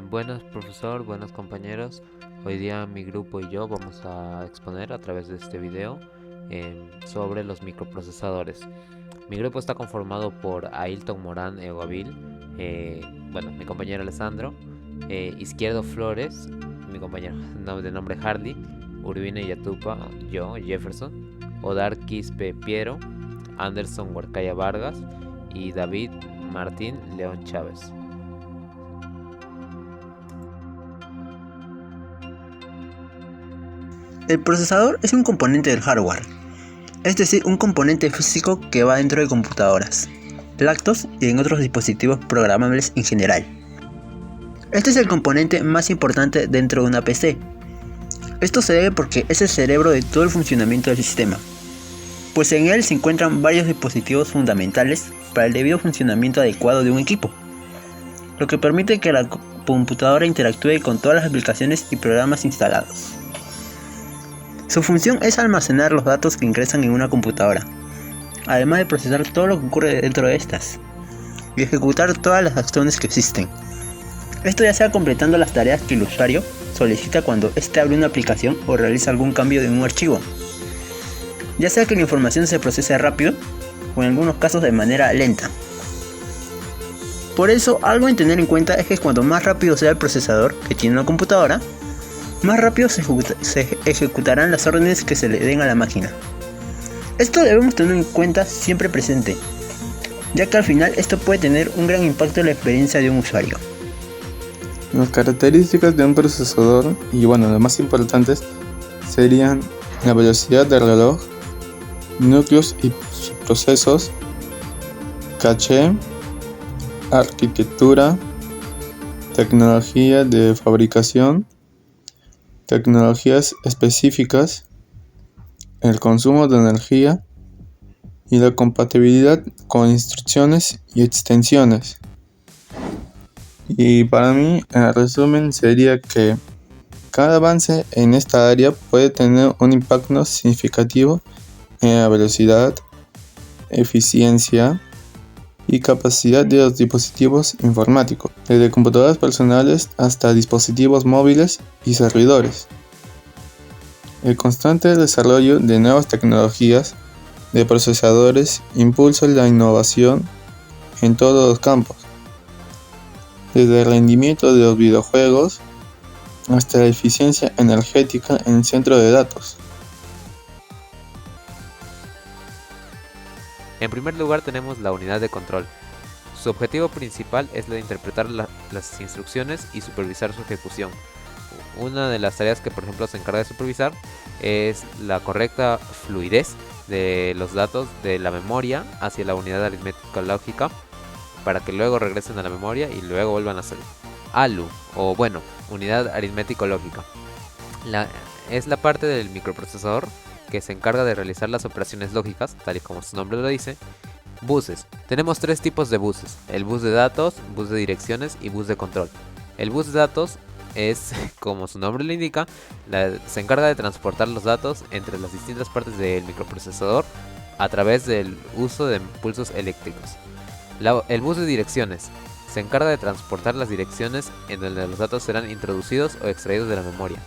Buenos profesor, buenos compañeros. Hoy día mi grupo y yo vamos a exponer a través de este video sobre los microprocesadores. Mi grupo está conformado por Ailton Morán Eguavil, eh, mi compañero Alessandro, Izquierdo Flores, mi compañero de nombre Hardy, Urbina Yatupa, yo, Jefferson, Odar Quispe Piero, Anderson Huarcaya Vargas y David Martín León Chávez. El procesador es un componente del hardware, es decir, un componente físico que va dentro de computadoras, laptops y en otros dispositivos programables en general. Este es el componente más importante dentro de una PC. Esto se debe porque es el cerebro de todo el funcionamiento del sistema, pues en él se encuentran varios dispositivos fundamentales para el debido funcionamiento adecuado de un equipo, lo que permite que la computadora interactúe con todas las aplicaciones y programas instalados. Su función es almacenar los datos que ingresan en una computadora, además de procesar todo lo que ocurre dentro de estas, y ejecutar todas las acciones que existen. Esto ya sea completando las tareas que el usuario solicita cuando éste abre una aplicación o realiza algún cambio en un archivo, ya sea que la información se procese rápido o en algunos casos de manera lenta. Por eso, algo en tener en cuenta es que cuanto más rápido sea el procesador que tiene una computadora, más rápido se ejecutarán las órdenes que se le den a la máquina. Esto debemos tener en cuenta siempre presente, ya que al final esto puede tener un gran impacto en la experiencia de un usuario. Las características de un procesador, y las más importantes, serían la velocidad del reloj, núcleos y subprocesos, caché, arquitectura, tecnología de fabricación, tecnologías específicas, el consumo de energía y la compatibilidad con instrucciones y extensiones. Y para mí, en resumen, sería que cada avance en esta área puede tener un impacto significativo en la velocidad, eficiencia y capacidad de los dispositivos informáticos, desde computadoras personales hasta dispositivos móviles y servidores. El constante desarrollo de nuevas tecnologías de procesadores impulsa la innovación en todos los campos, desde el rendimiento de los videojuegos hasta la eficiencia energética en el centro de datos. En primer lugar tenemos la unidad de control. Su objetivo principal es la de interpretar las instrucciones y supervisar su ejecución. Una de las tareas que por ejemplo se encarga de supervisar es la correcta fluidez de los datos de la memoria hacia la unidad aritmética lógica para que luego regresen a la memoria y luego vuelvan a salir. ALU, unidad aritmético lógica. Es la parte del microprocesador que se encarga de realizar las operaciones lógicas, tal y como su nombre lo dice. Buses. Tenemos tres tipos de buses: el bus de datos, bus de direcciones y bus de control. El bus de datos es, como su nombre lo indica, se encarga de transportar los datos entre las distintas partes del microprocesador a través del uso de impulsos eléctricos. El bus de direcciones se encarga de transportar las direcciones en donde los datos serán introducidos o extraídos de la memoria.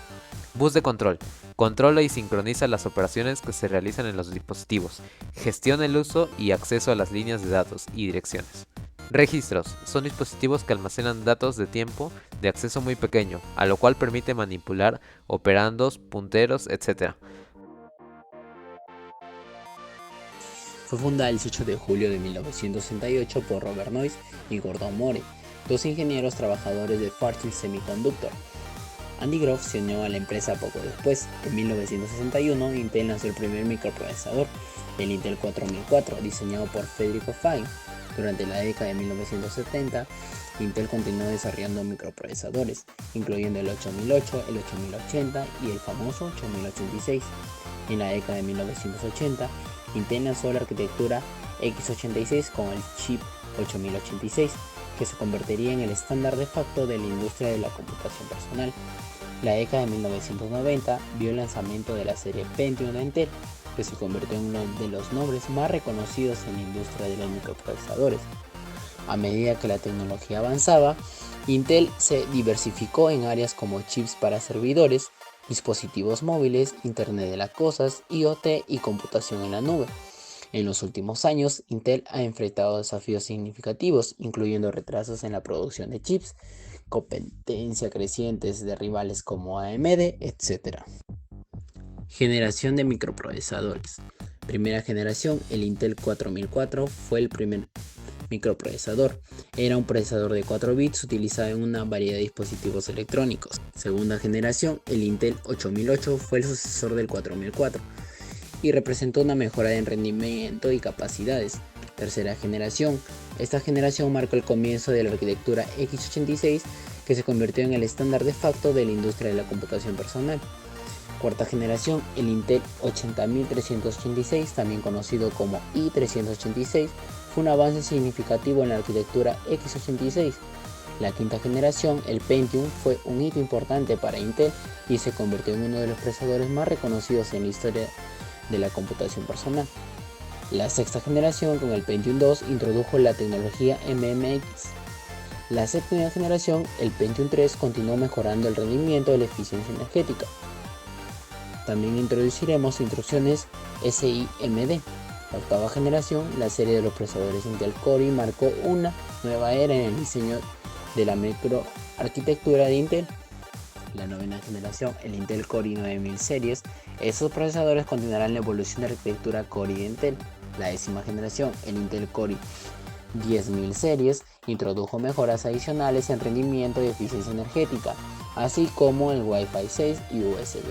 Bus de control. Controla y sincroniza las operaciones que se realizan en los dispositivos. Gestiona el uso y acceso a las líneas de datos y direcciones. Registros. Son dispositivos que almacenan datos de tiempo de acceso muy pequeño, a lo cual permite manipular operandos, punteros, etc. Fue fundada el 18 de julio de 1968 por Robert Noyce y Gordon Moore, dos ingenieros trabajadores de Fairchild Semiconductor. Andy Grove se unió a la empresa poco después. En 1961, Intel lanzó el primer microprocesador, el Intel 4004, diseñado por Federico Fain. Durante la década de 1970, Intel continuó desarrollando microprocesadores, incluyendo el 8008, el 8080 y el famoso 8086. En la década de 1980, Intel lanzó la arquitectura x86 con el chip 8086, que se convertiría en el estándar de facto de la industria de la computación personal. La década de 1990 vio el lanzamiento de la serie Pentium de Intel, que se convirtió en uno de los nombres más reconocidos en la industria de los microprocesadores. A medida que la tecnología avanzaba, Intel se diversificó en áreas como chips para servidores, dispositivos móviles, Internet de las Cosas, IoT y computación en la nube. En los últimos años, Intel ha enfrentado desafíos significativos, incluyendo retrasos en la producción de chips, competencia creciente de rivales como AMD, etc. Generación de microprocesadores. Primera generación, el Intel 4004 fue el primer microprocesador. Era un procesador de 4 bits utilizado en una variedad de dispositivos electrónicos. Segunda generación, el Intel 8008 fue el sucesor del 4004 y representó una mejora en rendimiento y capacidades. Tercera generación. Esta generación marcó el comienzo de la arquitectura x86 que se convirtió en el estándar de facto de la industria de la computación personal. Cuarta generación, el Intel 80386, también conocido como i386, fue un avance significativo en la arquitectura x86. La quinta generación, el Pentium, fue un hito importante para Intel y se convirtió en uno de los procesadores más reconocidos en la historia de la computación personal. La sexta generación, con el Pentium 2, introdujo la tecnología MMX. La séptima generación, el Pentium 3, continuó mejorando el rendimiento y la eficiencia energética. También introduciremos instrucciones SIMD. La octava generación, la serie de los procesadores Intel Core, marcó una nueva era en el diseño de la microarquitectura de Intel. La novena generación, el Intel Core i9000 series. Estos procesadores continuarán la evolución de la arquitectura Core de Intel. La décima generación, el Intel Core i10000 series, introdujo mejoras adicionales en rendimiento y eficiencia energética, así como el Wi-Fi 6 y USB.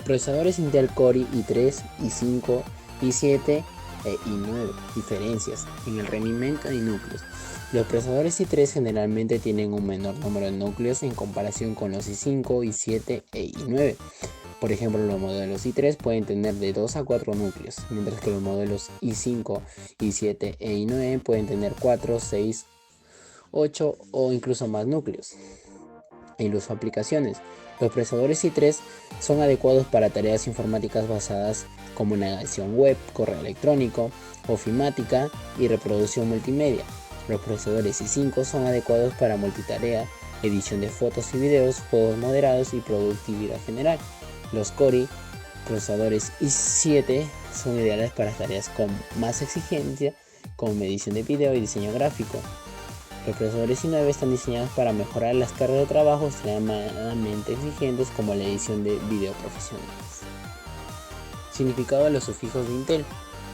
Procesadores Intel Core i3, i5, i7 e i9. Diferencias en el rendimiento de núcleos. Los procesadores i3 generalmente tienen un menor número de núcleos en comparación con los i5, i7 e i9. Por ejemplo, los modelos i3 pueden tener de 2 a 4 núcleos, mientras que los modelos i5, i7 e i9 pueden tener 4, 6, 8 o incluso más núcleos. En las aplicaciones, los procesadores i3 son adecuados para tareas informáticas basadas como navegación web, correo electrónico, ofimática y reproducción multimedia. Los procesadores i5 son adecuados para multitarea, edición de fotos y videos, juegos moderados y productividad general. Los Core procesadores i7 son ideales para tareas con más exigencia, como edición de video y diseño gráfico. Los procesadores i9 están diseñados para mejorar las cargas de trabajo extremadamente exigentes como la edición de video profesionales. Significado de los sufijos de Intel.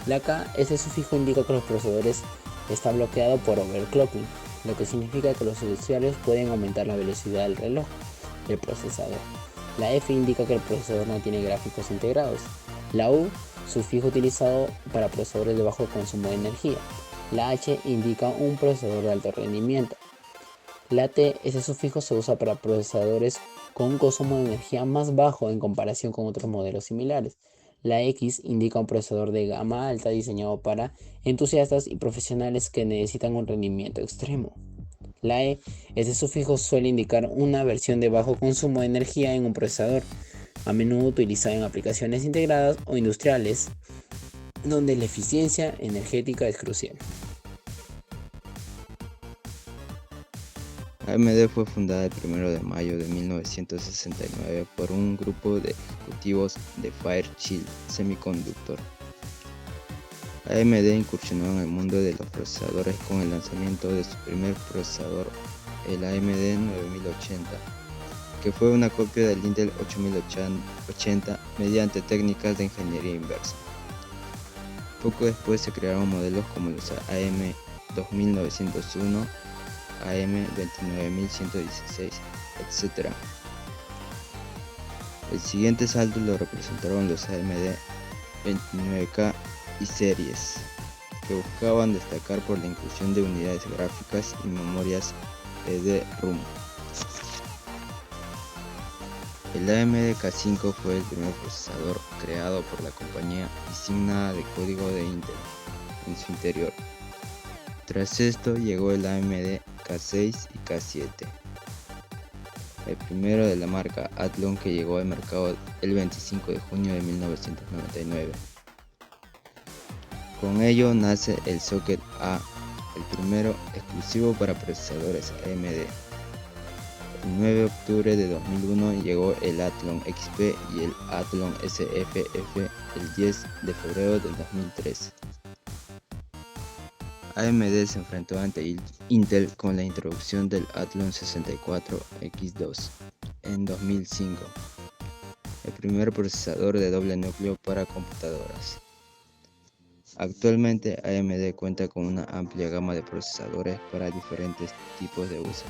La K, este sufijo indica que los procesadores están bloqueados por overclocking, lo que significa que los usuarios pueden aumentar la velocidad del reloj del procesador. La F indica que el procesador no tiene gráficos integrados. La U, sufijo utilizado para procesadores de bajo consumo de energía. La H indica un procesador de alto rendimiento. La T, ese sufijo se usa para procesadores con un consumo de energía más bajo en comparación con otros modelos similares. La X indica un procesador de gama alta diseñado para entusiastas y profesionales que necesitan un rendimiento extremo. La E, ese sufijo suele indicar una versión de bajo consumo de energía en un procesador, a menudo utilizado en aplicaciones integradas o industriales, donde la eficiencia energética es crucial. AMD fue fundada el 1 de mayo de 1969 por un grupo de ejecutivos de Fairchild Semiconductor. AMD incursionó en el mundo de los procesadores con el lanzamiento de su primer procesador, el AMD 9080, que fue una copia del Intel 8080 mediante técnicas de ingeniería inversa. Poco después se crearon modelos como los AM 2901, AM 29116, etc. El siguiente salto lo representaron los AMD 29K y series, que buscaban destacar por la inclusión de unidades gráficas y memorias EEPROM. El AMD K5 fue el primer procesador creado por la compañía y sin nada de código de Intel en su interior. Tras esto llegó el AMD K6 y K7, el primero de la marca Athlon, que llegó al mercado el 25 de junio de 1999. Con ello nace el Socket A, el primero exclusivo para procesadores AMD. El 9 de octubre de 2001 llegó el Athlon XP y el Athlon SFF el 10 de febrero del 2003. AMD se enfrentó ante Intel con la introducción del Athlon 64X2 en 2005, el primer procesador de doble núcleo para computadoras. Actualmente AMD cuenta con una amplia gama de procesadores para diferentes tipos de uso,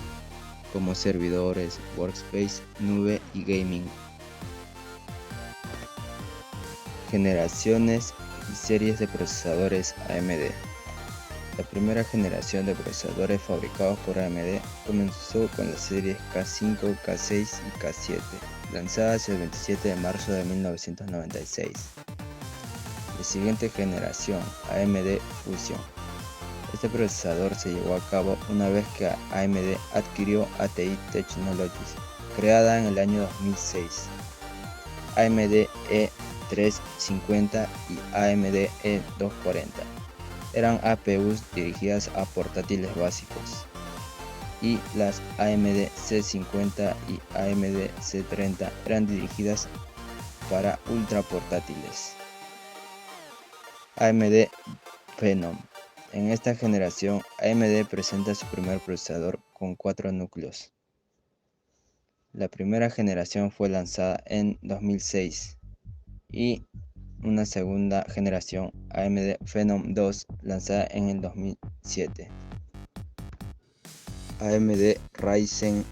como servidores, workspace, nube y gaming. Generaciones y series de procesadores AMD. La primera generación de procesadores fabricados por AMD comenzó con las series K5, K6 y K7, lanzadas el 27 de marzo de 1996. La siguiente generación, AMD Fusion. Este procesador se llevó a cabo una vez que AMD adquirió ATI Technologies, creada en el año 2006. AMD E350 y AMD E240 eran APUs dirigidas a portátiles básicos, y las AMD C50 y AMD C30 eran dirigidas para ultra portátiles. AMD Phenom. En esta generación, AMD presenta su primer procesador con 4 núcleos. La primera generación fue lanzada en 2006 y una segunda generación, AMD Phenom 2, lanzada en el 2007. AMD Ryzen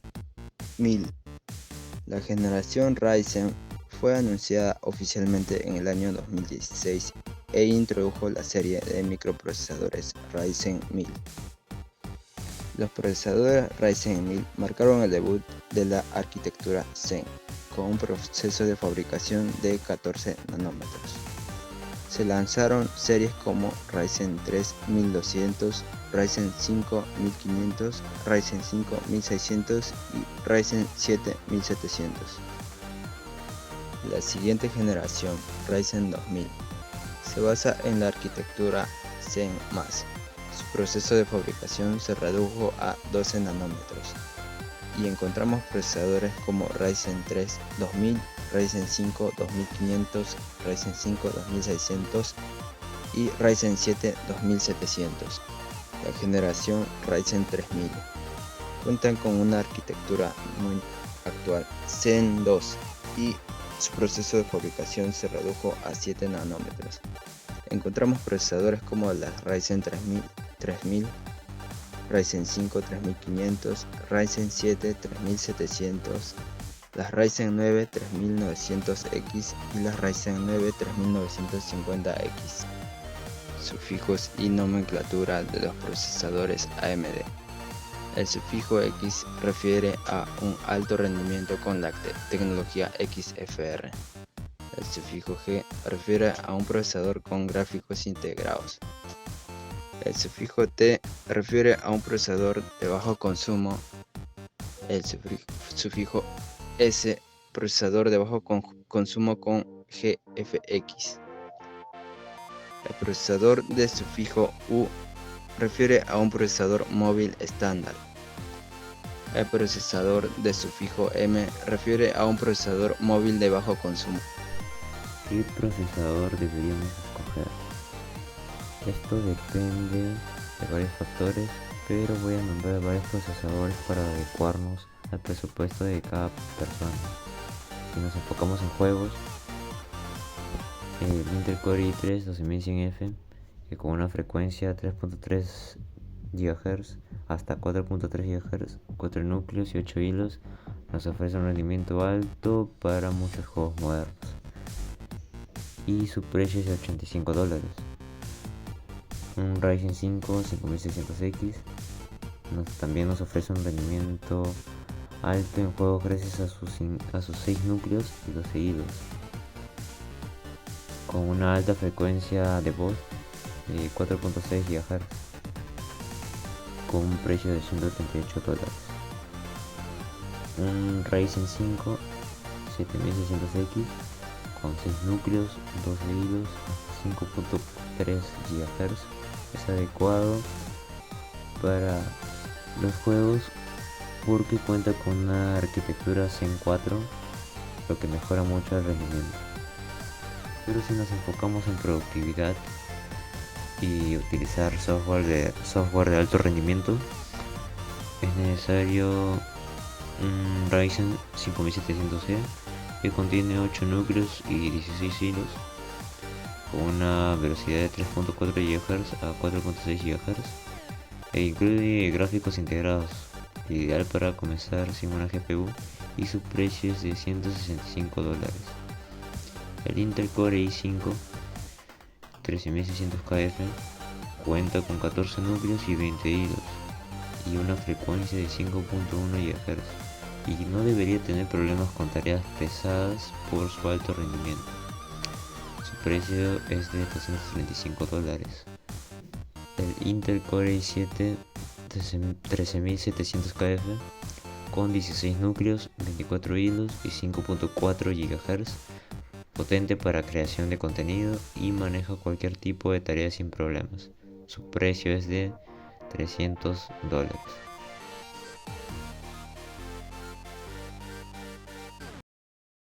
1000. La generación Ryzen fue anunciada oficialmente en el año 2016 e introdujo la serie de microprocesadores Ryzen 1000. Los procesadores Ryzen 1000 marcaron el debut de la arquitectura Zen, con un proceso de fabricación de 14 nanómetros. Se lanzaron series como Ryzen 3 1200, Ryzen 5 1500, Ryzen 5 1600 y Ryzen 7 1700. La siguiente generación, Ryzen 2000, se basa en la arquitectura Zen+. Su proceso de fabricación se redujo a 12 nanómetros y encontramos procesadores como Ryzen 3 2000, Ryzen 5 2500, Ryzen 5 2600 y Ryzen 7 2700. La generación Ryzen 3000 cuentan con una arquitectura muy actual Zen 2 y su proceso de fabricación se redujo a 7 nanómetros. Encontramos procesadores como las Ryzen 3000, Ryzen 5 3500, Ryzen 7 3700, las Ryzen 9 3900X y las Ryzen 9 3950X. Sufijos y nomenclatura de los procesadores AMD. El sufijo X refiere a un alto rendimiento con la tecnología XFR. El sufijo G refiere a un procesador con gráficos integrados. El sufijo T refiere a un procesador de bajo consumo. El sufijo S, procesador de bajo consumo con GFX. El procesador de sufijo U refiere a un procesador móvil estándar. El procesador de sufijo M refiere a un procesador móvil de bajo consumo. ¿Qué procesador deberíamos escoger? Esto depende de varios factores, pero voy a nombrar varios procesadores para adecuarnos al presupuesto de cada persona. Si nos enfocamos en juegos, el Intel Core i3 12100F, que con una frecuencia 3.3 GHz hasta 4.3 GHz, 4 núcleos y 8 hilos, nos ofrece un rendimiento alto para muchos juegos modernos. Y su precio es de $85. Un Ryzen 5 5600X también nos ofrece un rendimiento alto en juegos gracias a sus 6 núcleos y 12 hilos, con una alta frecuencia de voz de 4.6 GHz, con un precio de $138. Un Ryzen 5 7600X con 6 núcleos, 12 hilos, hasta 5.3 GHz, es adecuado para los juegos porque cuenta con una arquitectura Zen 4, lo que mejora mucho el rendimiento. Pero si nos enfocamos en productividad y utilizar software de alto rendimiento, es necesario un Ryzen 5700G que contiene 8 núcleos y 16 hilos con una velocidad de 3.4 GHz a 4.6 GHz e incluye gráficos integrados, ideal para comenzar sin una GPU, y su precio es de $165. El Intel Core i5 13600KF cuenta con 14 núcleos y 20 hilos y una frecuencia de 5.1 GHz, y no debería tener problemas con tareas pesadas por su alto rendimiento. Su precio es de $235. El Intel Core i7 13700KF con 16 núcleos, 24 hilos y 5.4 GHz, potente para creación de contenido y maneja cualquier tipo de tarea sin problemas. Su precio es de $300.